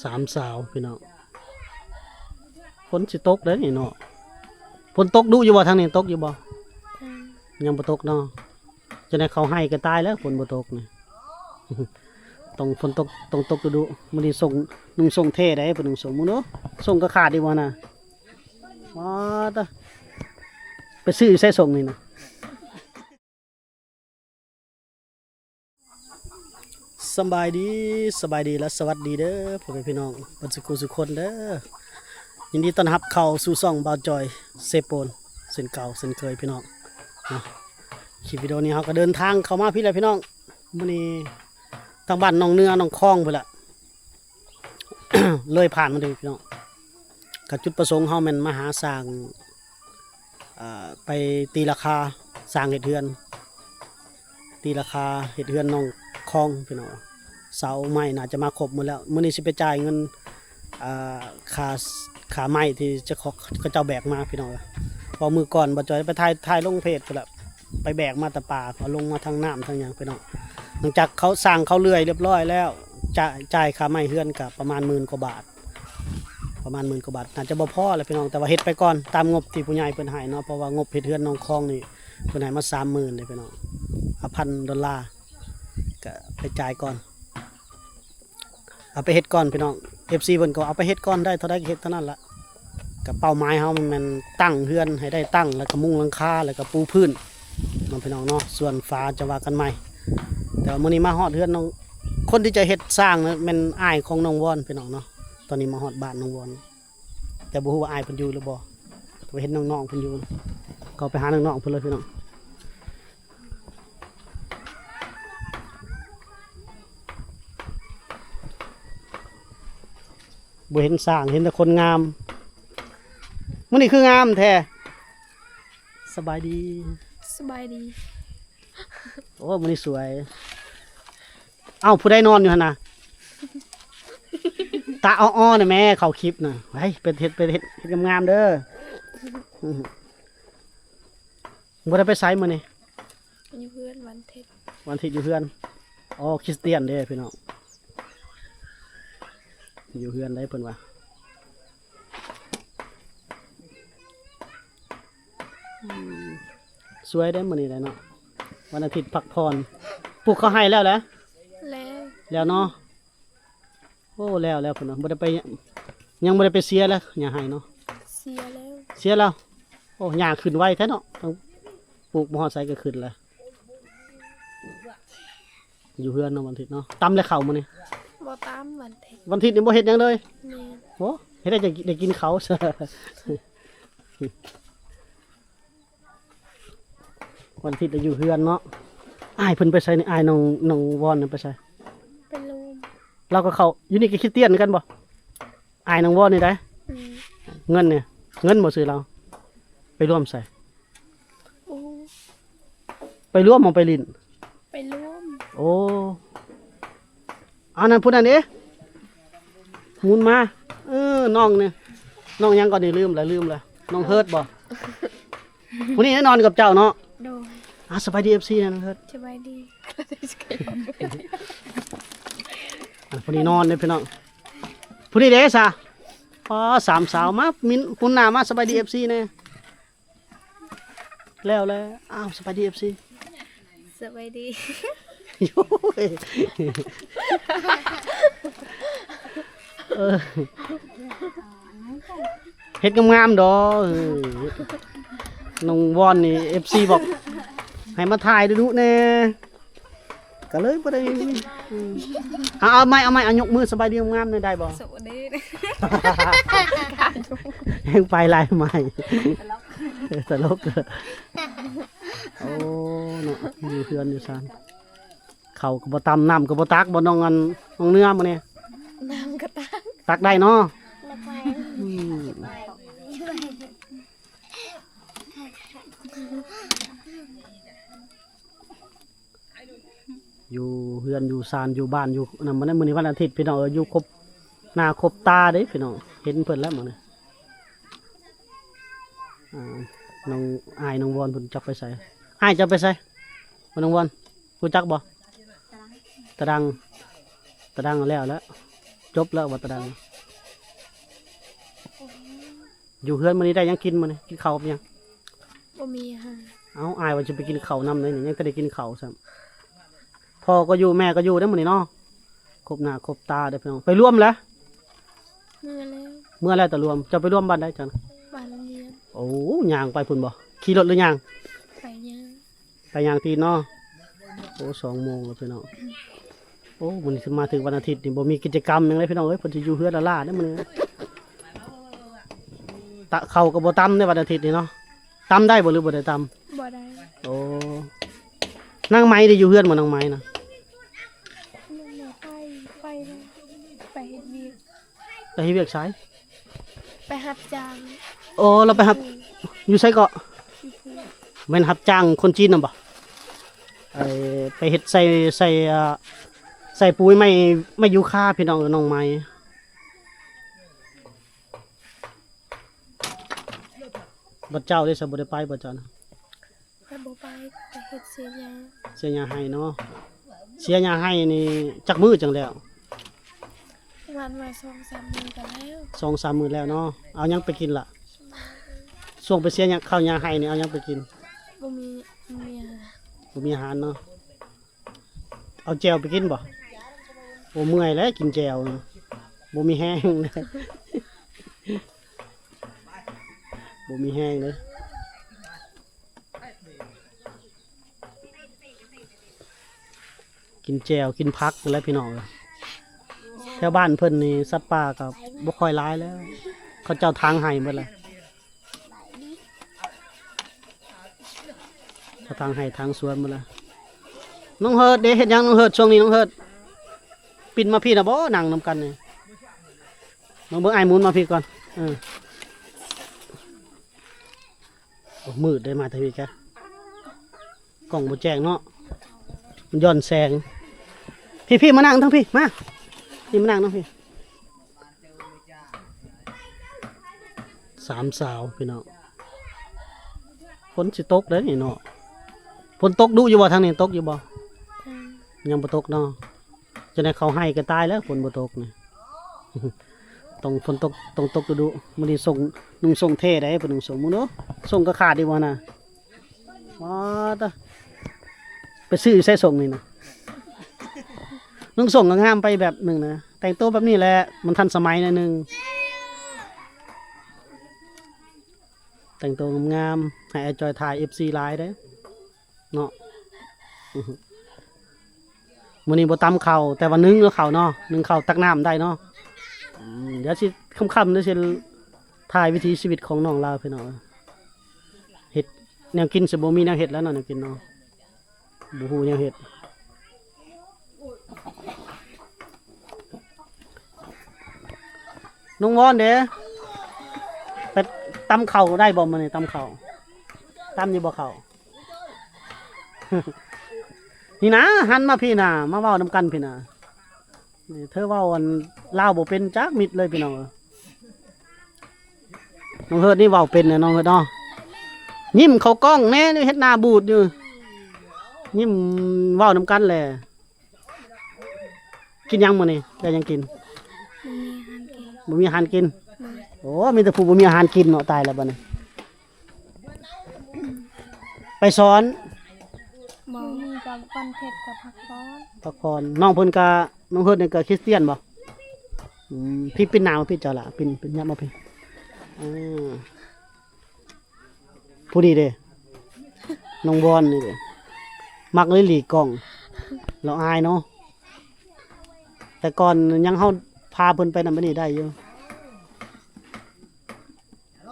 สามสาวพี่น้องฝนสิตกเด้อนี่เนาะฝนตกดุอยู่บ่ทางนี้ตกอยู่บ่ยังบ่ตกเนาะจะได้เขาให้ก็ตายแล้วฝนบ่ตกนี่ ต้องฝนตกต้องตกดุๆมื้อนี้ส่งนุ่งส่งเท่ได้เพิ่นนุ่งส่งมื้อเนาะส่งก็ขาดดีบ่น่ะว้าตะไปซื้อใส่ส่งนี่นะสบายดีและสวัสดีเด้อพ่อแม่พี่น้องเพิ่นสุขคนเด้อยินดีต้อนรับเข้าสู่ช่องบ่าวจอยเซโปนเส้นเก่าเส้นเคยพี่น้องเนาะคลิปวิดีโอนี้เราก็เดินทางเข้ามาพี่แหละพี่น้องมื้อนี้ทางบ้านหนองเนื้อหนองคลองพุ่นล่ะ เลยผ่านมาเลยพี่น้องกับจุดประสงค์เฮาแม่นมาหาสร้างไปตีราคาสร้างเฮ็ดเฮือนตีราคาเฮ็ดเฮือนหนองคลองพี่น้องเสาไม้น่าจะมาครบหมดแล้วมื้อนี้สิไปจ่ายเงินค่าไม้ที่เขาเจ้าแบกมาพี่น้องพอมือก่อนบ่จอยไปถ่ายลงเพจพุ่นล่ะไปแบกมาแต่ป่าเอาลงมาทางน้ำทางหยังพี่น้องหลังจากเขาสร้างเขาเลื่อยเรียบร้อยแล้วจ่ายค่าไม้เฮือนกับประมาณ10,000 กว่าบาทน่าจะบ่พอแล้วพี่น้องแต่ว่าเฮ็ดไปก่อนตามงบที่ผู้ใหญ่เพิ่นให้เนาะเพราะว่างบเฮ็ดเฮือนหนองคลองนี่เพิ่นให้มา 30,000เลยพี่น้อง$1,000ก็ไปจ่ายก่อนเอาไปเฮ็ดก่อนพี่น้อง FC เพิ่นก็เอาไปเฮ็ดก่อนได้เท่าใดก็เฮ็ดเท่านั้นละกับเป้าหมายเฮามันตั้งเฮือนให้ได้ตั้งแล้วก็มุงหลังคาแล้วก็ปูพื้นน้องพี่น้องเนาะส่วนฝาจะว่ากันใหม่แต่ว่ามื้อนี้มาฮอดเฮือนน้องคนที่จะเฮ็ดสร้างนะแม่นอ้ายของน้องวอนพี่น้องเนาะตอนนี้มาฮอดบ้านน้องวอนแต่บ่ฮู้ว่าอ้ายเพิ่นอยู่หรือบ่ไปเห็นน้องๆเพิ่นอยู่ก็ไปหาน้องๆเพิ่นเลยพี่น้องบ่เห็นสร้างเห็นแต่คนงามมื้อนี้คืองามแท้สบายดีโอ้มื้อนี้สวยเอ้าผู้ใดนอนอยู่หั่นน่ะ ตาอ้อๆน่ะแม่เข้าคลิปน่ะไปเป็นเฮ็ดงามๆเด้อบ่ได้ไปไสมื้อนี้อยู่เพื่อนวันเทศอยู่เพื่อนอ๋อคริสเตียนเด้อพี่น้องอยู่เพื่อนได้เพิ่นว่าสวยได้มื้อนี้แหละเนาะวันอาทิตย์พักผ่อนปลูกเขาให้แล้วแหละ แล้วเนาะโอ้แล้วเพิ่นเนาะบ่ได้ไปยังบ่ได้ไปเสียแล้วอย่าให้เนาะเสียแล้วโอ้หญ้าขึ้นไวแท้เนาะต้องปลูกบ่ฮอดไสก็ขึ้นแล้วอยู่เพื่อนเนาะวันอาทิตย์เนาะตำแล้วข้าวมื้อนี้บ่ตามวันเทศวันอาทิตย์นี่บ่เฮ็ดหยังเลยแม่โอ้เฮ็ดได้กินข้าวซะ วันอาทิตย์ได้อยู่เพื่อนเนาะอ้ายเพิ่นไปไสนี่อ้ายน้องวอนน่ะไปไสเป็นลมเราก็เข้าอยู่นี่ก็คริสเตียนกันบ่อ้ายน้องวอนนี่ได้เงินเนี่ยเงินบ่ซื้อเราไปร่วมใส่โอ้ไปร่วมมองไปลิ้นไปร่วมโอ้อันนั้นพูดอันนี้หมุนมาน้องเนี่ยน้องยังก่อนนี่ลืมแล้วน้องเฮิร์ตบ่วันนี้นอนกับเจ้าเนาะโดยสบายดี FC นะน้องเฮิร์ตสบายดีวันนี้นอนเนี่ยพี่น้องผู้นี้เด้ซะอ๋อสามสาวมามินคุณหน้ามาสบายดี FC เนี่ยแล้วอ้าวสบายดี FC สบายดีโย้ยเฮ็ดงามๆดอน้องวอนนี่ FC บอกให้มาถ่ายดูแน่ก็เลยบ่ได้เอาไม่เอายกมือสบายดีงามๆได้บ่สวัสดียังไปลายใหม่ตลกโอ้เนาะอยู่เพื่อนอยู่ซั่นเขาก็บ่ตำน้ำก็บ่ตักบ่น้องเนื้อมื้อนี้น้ำก็ตักได้เนาะอยู่เฮือนอยู่ซานอยู่บ้านอยู่นั่นมื้อนี้วันอาทิตย์พี่น้องอยู่ครบหน้าครบตาเด้พี่น้องเห็นเพิ่นแล้วมื้อนี้น้องอ้ายน้องวอนเพิ่นจักไปไสอ้ายจะไปไสน้องวอนรู้จักบ่ตะดังแล้ว จบแล้ววัดตะดังอยู่เฮือนมื้อนี้ได้ยังกินมื้อนี้กินข้าวบ่ยัง บ่มีค่ะ เอาอายว่าจะไปกินข้าวนำเลยนี่ยังก็ได้กินข้าวซ้ำพ่อก็อยู่แม่ก็อยู่ได้อมื้อนี้เนาะครบหน้าครบตาเด้อพี่น้องไปร่วมแล้ว เมื่อแล้ว เมื่อแล้วแต่รวมจะไปร่วมบ้านได้จัง บ้านโรงเรียน โอ้ย่างไปพุ่นบ่ขี่รถหรือย่าง ไปยัง ไปย่างตีนเนาะโอ้2 โมงแล้วพี่น้องโอ้มื้อนี้สิมาถึงวันอาทิตย์นี่บ่มีกิจกรรมหยังเลยพี่น้องเอ้ยเพิ่นสิอยู่เฮือนละล่าเด้อมื้อนี้ตะเข้าก็บ่ตำในวันอาทิตย์นี่เนาะตำได้บ่หรือบ่ได้ตำ บ่ได้ โอ้นางไม้ได้อยู่เฮือนบ่นางไม้นะ ลูกแม่ไปแล้วไปเฮ็ดเวียก ไปเฮ็ดเวียกไส ไปรับจ้าง โอ้เราไปหับอยู่ไสเกาะ อยู่ภู แม่นหับจ้างคนจีนนำบ่ไปเฮ็ดใส่ปุ๋ยไม่ยูคาพี่น้องน้องไม้บ่เจ้าได้ซะบ่ได้ไปบ่เจ้านะ ไปบ่ไปเฮ็ดเสียยา เสียหญ้าให้เนาะเสียหญ้าให้นี่จักมื้อจังแล้ว วันมา2-3 มื้อกันแล้ว 2-3 มื้อแล้วเนาะเอาหยังไปกินล่ะช่วงไปเสียหญ้าข้าวหญ้าให้นี่เอาหยังไปกิน บ่มีเมีย บ่มีอาหารเนาะเอาแจวไปกินบ่โอ้เมื่อยแล้วกินแจวนะบ่มีแห้งเลย บ่มีแห้งเลยกินแจวกินพักแล้วพี่น้องแถวบ้านเพิ่นนี่สัตว์ป่าก็บ่ค่อยหลายแล้ว เขาเจ้าทางให้หมดเลยเขาทางให้ทางสวนหมดเลยน้องเฮิดเด้เฮ็ดหยังน้องเฮิดช่วงนี้น้องเฮิดปิ่นมาพี่น่ะบ่นั่งนำกันนี่น้องเบิ่งอ้ายหมุนมาพี่ก่อนโอ้มืดได้มาทางนี้แกกล้องบ่แจ้งเนาะมันย้อนแสงพี่มานั่งทั้งพี่มาพี่มานั่งทั้งพี่สามสาวพี่น้องฝนสิตกเด้อนี่เนาะฝนตกดุอยู่บ่ทางนี้ตกอยู่บ่ ทาง ยังบ่ตกเนาะจะได้เขาให้ก็ตายแล้วฝนบ่ตกนี่ ต้องฝนตกต้องตกดุๆมื้อนี้ส่งนุ่งส่งเท่ได้เพิ่นนุ่งส่งมื้อเนาะส่งก็ขาดดีบ่น่ะว้าตะไปซื้อใส่ส่งนี่นะ นุ่งส่งก็งามไปแบบหนึงนะแต่งตัวแบบนี้แหละมันทันสมัยหน่อยหนึงแต่งตัวงามๆให้อาจอยถ่าย FC ไลน์ได้เนาะ มื้อนี้บ่ตำข้าวแต่ว่านึ่งแล้วข้าวเนาะนึ่งข้าวตักน้ำได้เนาะเดี๋ยวสิค่ำๆเดี๋ยวสิถ่ายวิถีชีวิตของน้องลาวพี่น้องเฮ็ดแนวกินสิบ่มีแนวเฮ็ดแล้วเนาะแนวกินเนาะบ่ฮู้แนวเฮ็ดน้องวอนเด้ไปตำข้าวได้บ่มื้อนี้ตำข้าวตำอยู่บ่ข้าว นี่นะหันมาพี่นะมาเว้านำกันพี่นะนี่เธอเว้าอันลาวบ่เป็นจักมิดเลยพี่น้องน้องเฮิดนี่เว้าเป็นเนี่ยน้องเฮิดเนาะยิ้มเข้ากล้องแน่นี่เฮ็ดหน้าบูดอยู่ยิ้มเว้านำกันแหละกินยังมื้อนี้ได้ยังกิน บ่มีอาหารกิน บ่มีอาหารกินโอ้มีแต่ผู้บ่มีอาหารกินเนาะตายแล้วบัดนี้ไปสอน บ่มีกับวันเพ็ดกับผักร้อน พักผ่อนน้องเพิ่นก็น้องเฮิดนี่ก็คริสเตียนบ่พี่เป็นหนาวพี่เจ้าล่ะเป็นยับมาพี่ผู้นี้เด้น้องบอนนี่เด้มักเลยหลีกกล้องเราอายเนาะแต่ก่อนยังเฮาพาเพิ่นไปนำไปนี่ได้อยู่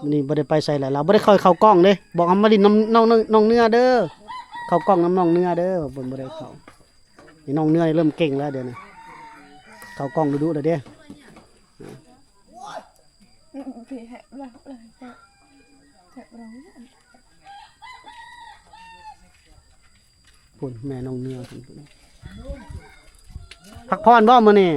มื้อนี้บ่ได้ไปใส่แล้วเราบ่ได้ค่อยเข้ากล้องเด้บอกเอามาดินน้องเนื้อเด้อเข้ากล้องน้องเนื้อเด้อเพิ่นบ่ได้เข้านี่น้องเนื้อนี่เริ่มเก่งแล้วเดี๋ยวนี้เข้ากล้องดุๆเด้อเด้ พี่ให้เราเลยจะร้อง พุ่นแม่น้องเนื้อพุ่นพักผ่อนบ่มื้อนี้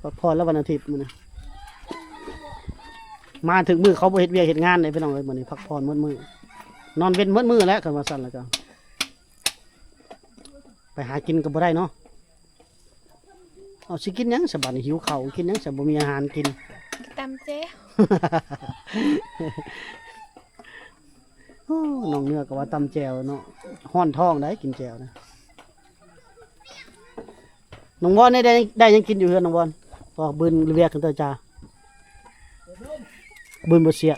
พักผ่อนแล้ววันอาทิตย์มื้อนี้มาถึงมื้อเขาบ่เฮ็ดเวียกเฮ็ดงานเลยพี่น้องเอ้ยมื้อนี้พักผ่อนหมดมื้อนอนเว้นหมดมื้อแล้วคันว่าซั่นแล้วก็ ไปหากินก็บ่ได้เนาะเอาสิกินหยังสบัดนี้หิวข้าวกินหยังสบ่มีอาหารกิน ตำเจ๊ โอ้น้องเนื้อก็ว่าตำแจวเนาะห้อนท้องได้กินแจวนะน้องบอลได้ยังกินอยู่เฮือนน้องบอลพอบืนเรียกกันเตอจ้าบืนบ่เสีย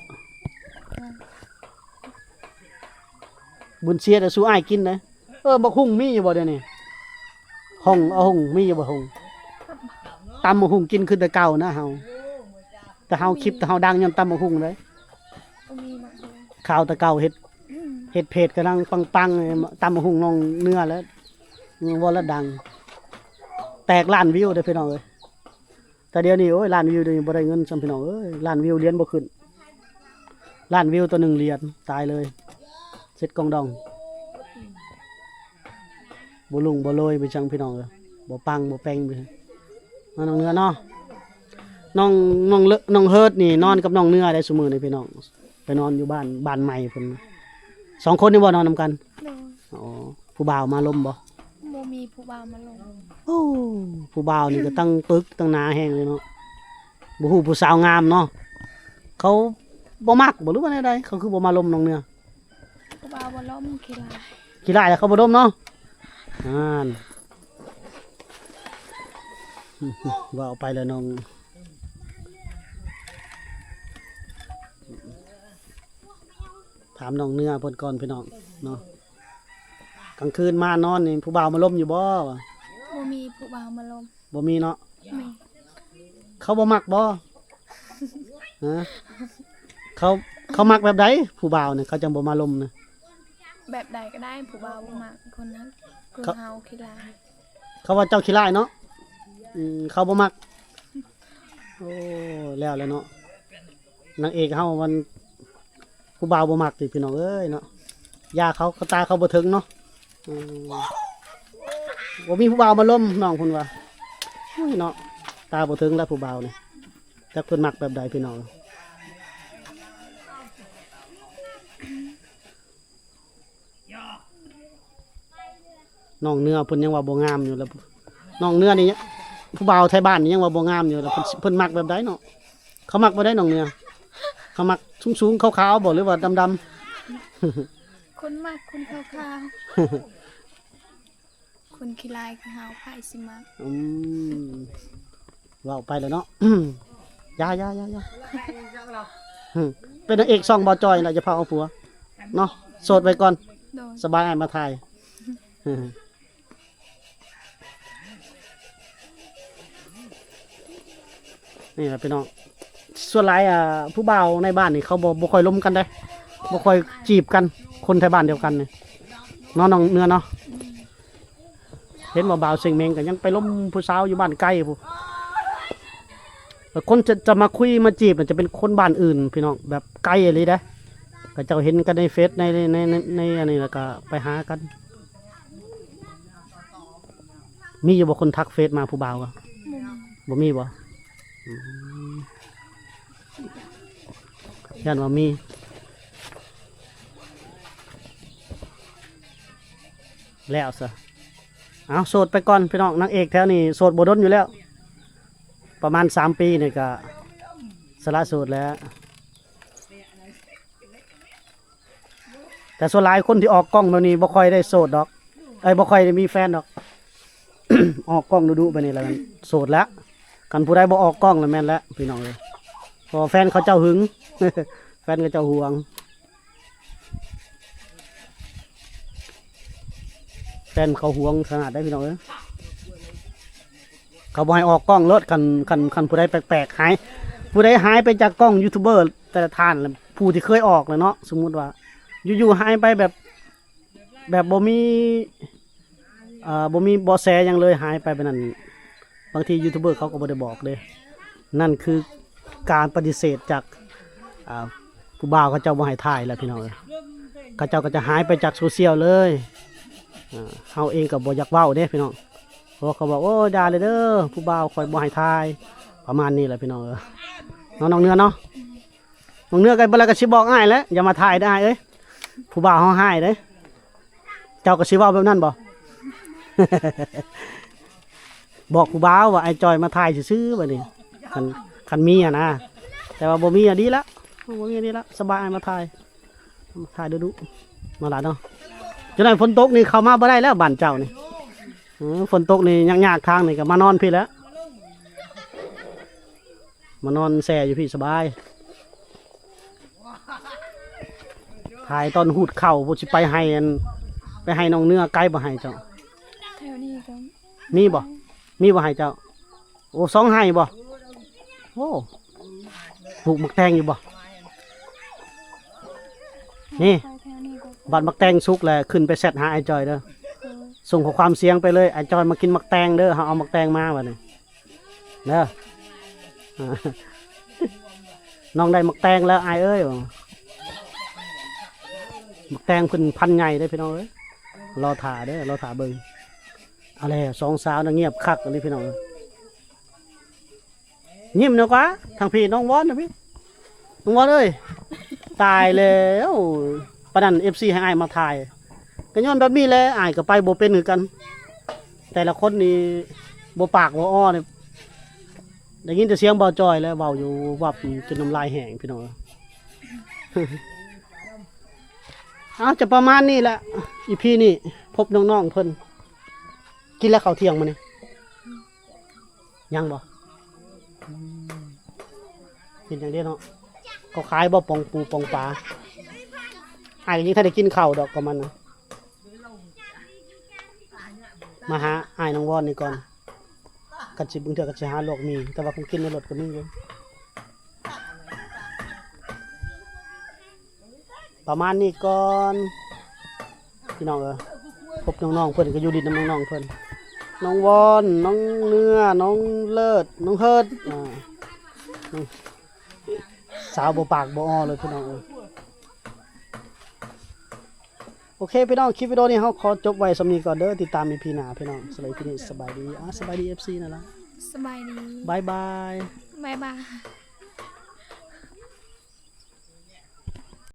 บืนเสียแต่สู้อ้ายกินนะบักหุ่งมีอยู่บ่เดี๋ยวนี้ห้องเอาหุ่งมีอยู่บ่หุ่งตำบักหุ่งกินคือแต่เก่านะเฮาแต่เฮาคลิปแต่เฮาดังยามตำบักหุ่งเลย มีมากเลย ข่าวแต่เก่าเฮ็ดเพจกำลังปังๆตำบักหุ่งน้องเนื้อแล้วว่าละดังแตกล้านวิวเด้อพี่น้องเอ้ยแต่เดี๋ยวนี้โอ้ยล้านวิวเดี๋ยวนี้บ่ได้เงินซ้ำพี่น้องเอ้ยล้านวิวเรียนบ่ขึ้นล้านวิวตัวหนึ่งเหรียญตายเลยเสร็จกองดองบ่ลุงบ่โรยไปจังพี่น้องเอ้ยบ่ปังบ่แปงไปน้องเนื้อเนาะน้องเฮิร์ดนี่นอนกับน้องเนื้อได้ซุมื้อนี่พี่น้องไปนอนอยู่บ้านใหม่เพิ่นสองคนนี่บ่นอนนำกัน โดย อ๋อผู้บ่าวมาลมบ่ โมมีผู้บ่าวมาลง โอ้ผู้บ่าวนี่ก็ตั้งปึกตั้งหนาแห้งเลยเนาะบ่ฮู้ผู้สาวงามเนาะเขาบ่มักบ่รู้ว่าแนวใดเขาคือบ่มาลมน้องเนื้อ ผู้บ่าวบ่ล้มขี้ลาย ขี้ร้ายแล้วเขาบ่ดมเนาะอ่านว่าเอาไปแล้วน้องถามน้องเนื้อเพิ่นก่อนพี่น้องเนาะกลางคืนมานอนนี่ผู้บ่าวมาลมอยู่บ่วะ โมมีผู้บ่าวมาลง บ่มีเนาะ มี เขาบ่มักบ่ฮะเขามักแบบใดผู้บ่าวเนี่ยเขาจังบ่มาลมนะ แบบใดก็ได้ผู้บ่าวบ่มักคนนั้นคือเฮาขี้ลาย เขาว่าเจ้าขี้ร้ายเนาะเขาบ่มักโอ้แล้วเนาะนางเอกเฮามันผู้บ่าวบ่มักติพี่น้องเอ้ยเนาะยาเขาตาเขาบ่ถึงเนาะบ่มีผู้บ่าวมาล้มน้องเพิ่นว่าโอ้ยเนาะตาบ่ถึงแล้วผู้บ่าวนี่จักเพิ่นมักแบบใดพี่น้องน้องเนื้อเพิ่นยังว่าบ่งามอยู่แล้วน้องเนื้อนี่ผู้บ่าวไทยบ้านนี่ยังว่าบ่งามอยู่แล้วเพิ่นมักแบบใดเนาะเขามักบ่ได้น้องเนื้อเขามักสูงๆขาวๆบ่หรือว่าดำ คนมากคนขาวๆคนขี้ลายคือเฮาไผสิมัก ๆว่าไปแล้วเนาะยาเป็นนางเอกซ่องบ่จอยน่ะจะพาเอาผัวเนาะโสดไว้ก่อน โดย สบายอ้ายมาถ่ายนี่แหละพี่น้องส่วนหลายผู้บ่าวในบ้านนี่เขาบ่ค่อยล้มกันได้บ่ค่อยจีบกันคนไทยบ้านเดียวกันนี่เนาะน้องเนื้อเนาะเห็นว่าบ่าวเสิงเมงก็ยังไปล้มผู้สาวอยู่บ้านใกล้ผู้คนจะมาคุยมาจีบจะเป็นคนบ้านอื่นพี่น้องแบบไกลอะไรได้ก็เจ้าเห็นกันในเฟซในอันนี้แล้วก็ไปหากันมีอยู่บ่คนทักเฟซมาผู้บ่าวก็ โมมี บ่มีบ่ย่านว่ามีแล้วซะเอาโสดไปก่อนพี่น้องนางเอกแถวนี้โสดบ่ดนอยู่แล้วประมาณ3 ปีนี่ก็สละโสดแล้ว แต่ส่วนหลายคนที่ออกกล้องแบบนี้บ่ค่อยได้โสดดอกบ่ค่อยได้มีแฟนดอก ออกกล้องดุๆไปนี่แล้วกันโสดแล้วกันผู้ใดบ่ออกกล้องแล้วแม่นแล้วพี่น้องเลยพอแฟนเขาเจ้าหึง แฟนเขาเจ้าห่วงแฟนเขาห่วงขนาดได้พี่น้องเอ้ยเขาบ่ให้ออกกล้องรถคันผู้ใดแปลกๆหายผู้ใดหายไปจากกล้องยูทูบเบอร์แต่ละท่านแล้วผู้ที่เคยออกแล้วเนาะสมมุติว่าอยู่ๆหายไปแบบบ่มีบ่แสหยังเลยหายไปแบบนั้นบางทียูทูบเบอร์เขาก็บ่ได้บอกเด้นั่นคือการปฏิเสธจากผู้บ่าวเขาเจ้าบ่ให้ถ่ายแหละพี่น้องเอ้ยเขาเจ้าก็จะหายไปจากโซเชียลเลยเฮาเองก็บ่อยากเว้าเด้พี่น้องเพราะเขาบอกโอ้ด่าเลยเด้อผู้บ่าวคอยบ่ให้ถ่ายประมาณนี้แหละพี่น้องเอ้ยน้องเนื้อเนาะน้องเนื้อก็บ่แล้วก็สิบอกอ้ายแล้วอย่ามาถ่ายได้เอ้ยผู้บ่าวเฮาหายเด้เจ้าก็สิเว้าแบบนั้นบ่ บอกผู้บ่าวว่าไอ้จอยมาถ่ายซื่อๆบัดนี้คันมีอ่ะนะแต่ว่าบ่มีอ่ะดีละบ่มีอ่ะดีละสบายมาถ่ายดูๆมาหลานเนาะจังได๋ฝนตกนี่เข้ามาบ่ได้แล้วบ้านเจ้านี่ฝนตกนี่ยากๆทางนี่ก็มานอนพี่แล้วมานอนแช่อยู่พี่สบายถ่ายตอนหูดเข่าบ่สิไปให้น้องเนื้อไก่บ่ให้เจ้า แถวนี้ก็ มีบ่ให้เจ้าโอ้2ให้บ่โอ้ปลูกมักแตงอยู่บ่นี่ ไปแถวนี้ก็ บัดมักแตงสุกแล้วขึ้นไปแซดหาไอ้จอยเด้อ เออ ส่งข้อความเสียงไปเลยไอ้จอยมากินมักแตงเด้อเฮาเอามักแตงมาบัดนี้เด้อ น้องได้มักแตงแล้วอ้ายเอ้ยมักแตงเพิ่นพันใหญ่เด้อพี่น้องเอ้ยรอถ่าเด้อรอถ่าเบิ่งเอาแล้วสองสาวน่ะเงียบคักอันนี้พี่น้องเอ้ยยิ้มเนาะกว่าทางพี่น้องวอนนะพี่น้องวอนเอ้ยตายแล้วปานนั้น FC ให้อ้ายมาถ่ายก็ย้อนแบบนี้แหละอ้ายก็ไปบ่เป็นคือกัน แต่ละคนนี่บ่ปากบ่อ้อนี่ได้ยินแต่เสียงเบาจอยแล้วเบาอยู่วับจนน้ำลายแห้งพี่น้อง เอาจะประมาณนี้แหละอีพีนี่พบน้องๆเพิ่นกินแล้วข้าวเที่ยงมานี่ยังบ่กินอย่างเดียวเนาะก็ขายบ่ปองปูปองปลาอ้ายก็ยังถ้าได้กินข้าวดอกกับมันนะมาหาอ้ายน้องวอนนี่ก่อนกันสิบึงเถื่อกันสิหาโลกมีแต่ว่าคงกินในรถก็มีอยู่ประมาณนี้ก่อนพี่น้องพบน้องๆเพิ่นก็อยู่ดินน้ำน้องๆเพิ่นน้องวอนน้องเนื้อน้องเลิศน้องเฮิร์ดน้องสาวบ่ปากบ่อ้อเลยพี่น้องโอเคพี่น้องคลิปวิดีโอนี้เขาขอจบไว้สำนีก่อนเด้อติดตามอีพีหน้าพี่น้องสบายดีสบายดีสบายดี FC นั่นล่ะ สบายดี บายบาย บ๊ายบาย